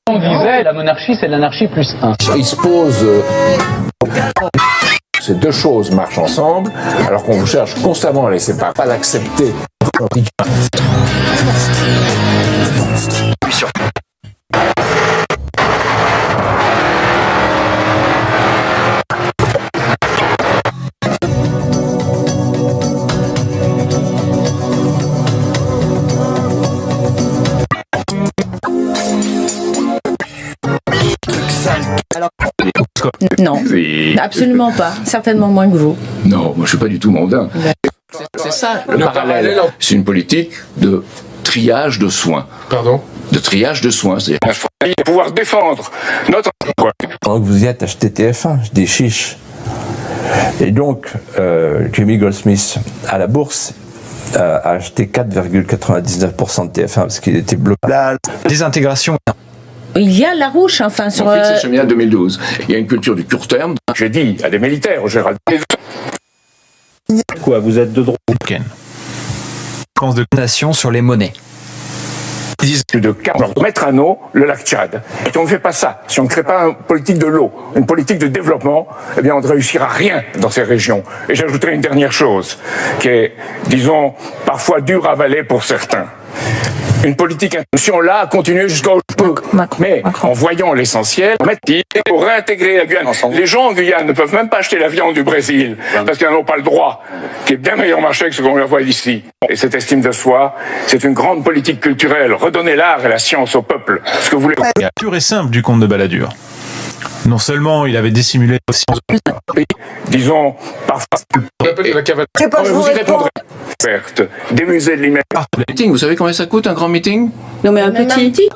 On disait la monarchie, c'est l'anarchie plus 1. Il se pose... Ces deux choses marchent ensemble, alors qu'on vous cherche constamment à les séparer, pas l'accepter. Non, absolument pas. Certainement moins que vous. Non, moi je suis pas du tout mondain. C'est ça le parallèle. C'est une politique de triage de soins. Pardon ? De triage de soins. C'est-à-dire pouvoir défendre notre... Pendant que vous y êtes, achetez TF1, des chiches. Et donc, Jimmy Goldsmith, à la bourse, a acheté 4,99% de TF1 parce qu'il était bloqué. La désintégration. Il y a Larouche, enfin, sur... Mon fils est cheminot en 2012. Il y a une culture du court terme. J'ai dit à des militaires, au général... Quoi, vous êtes de droite? Pense de condamnation sur les monnaies. Ils disent plus de 40 mettre à l'eau le lac Tchad. Et on ne fait pas ça. Si on ne crée pas une politique de l'eau, une politique de développement, eh bien on ne réussira rien dans ces régions. Et j'ajouterai une dernière chose, qui est, disons, parfois dure à avaler pour certains. Une politique d'intention là a continué jusqu'au mais en voyant l'essentiel, pour réintégrer la Guyane. Les gens en Guyane ne peuvent même pas acheter la viande du Brésil parce qu'ils n'en ont pas le droit, qui est bien meilleur marché que ce qu'on leur voit ici. Et cette estime de soi, c'est une grande politique culturelle. Redonner l'art et la science au peuple. Ce que vous voulez. Pur et simple du comte de Balladur. Non seulement il avait dissimulé aussi, disons, parfois, vous y répondrez. Certes, des musées de l'image. Vous savez combien ça coûte un grand meeting? Non, mais un petit...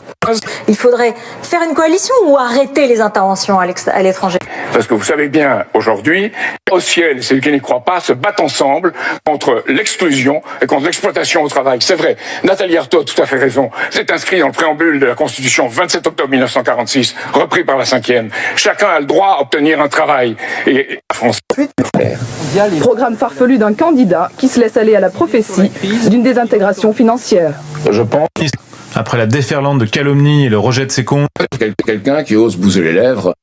Il faudrait faire une coalition ou arrêter les interventions à l'étranger. Parce que vous savez bien, aujourd'hui, au ciel, ceux qui n'y croient pas se battent ensemble contre l'exclusion et contre l'exploitation au travail. C'est vrai, Nathalie Arthaud a tout à fait raison. C'est inscrit dans le préambule de la Constitution 27 octobre 1946, repris par la 5e. Chacun a le droit à obtenir un travail. Et France. Programme farfelu d'un candidat qui se laisse aller à la prophétie d'une désintégration financière. Je pense... après la déferlante de calomnie et le rejet de ses comptes, quelqu'un qui ose bouger les lèvres.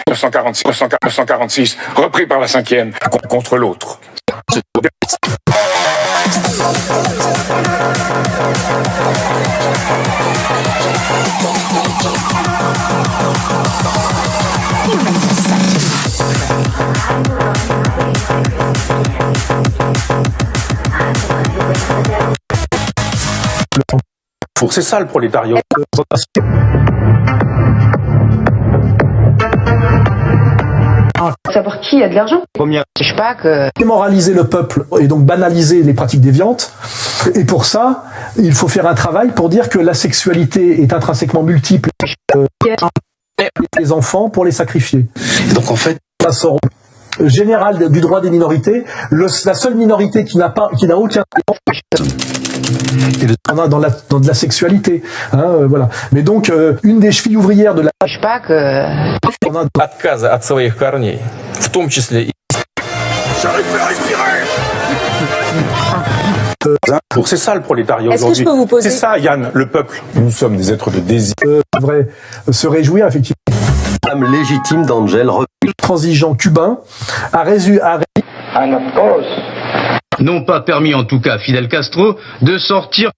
1946, repris par la 5e, contre l'autre. C'est ça le prolétariat. Savoir qui a de l'argent. Première. Je sais pas que... Démoraliser le peuple et donc banaliser les pratiques déviantes. Et pour ça, il faut faire un travail pour dire que la sexualité est intrinsèquement multiple. Les enfants pour les sacrifier. Et donc en fait, ça sort général du droit des minorités. La seule minorité qui n'a aucun on a dans de la sexualité, voilà. Mais donc une des chevilles ouvrières de la... Je sais pas que... Отказа от своих корней, в том числе и... J'arrive à respirer. C'est ça le prolétariat aujourd'hui. Est-ce que je peux vous poser... C'est ça, Yann, le peuple. Nous sommes des êtres de désir. Devrait se réjouir, effectivement. femme légitime d'Angel, transigeant cubain, a à notre cause. N'ont pas permis en tout cas à Fidel Castro de sortir.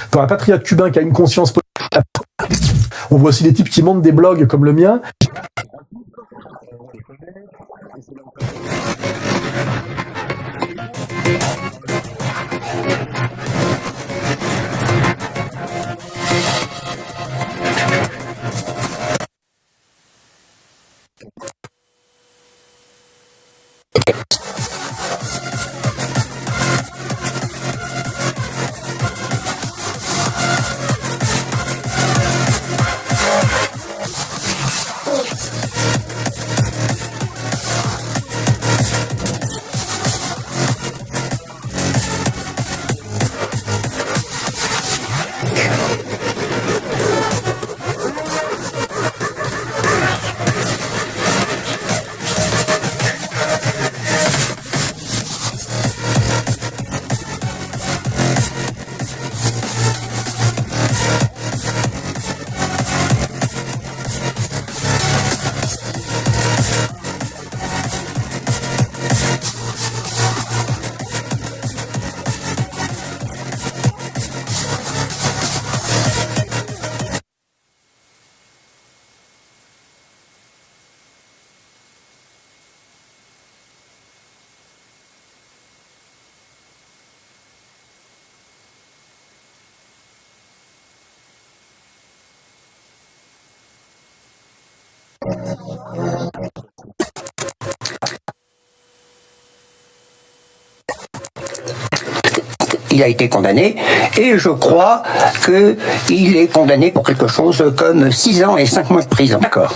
Pour un patriote cubain qui a une conscience politique, on voit aussi des types qui montent des blogs comme le mien. Il a été condamné et je crois qu'il est condamné pour quelque chose comme 6 ans et 5 mois de prison. D'accord.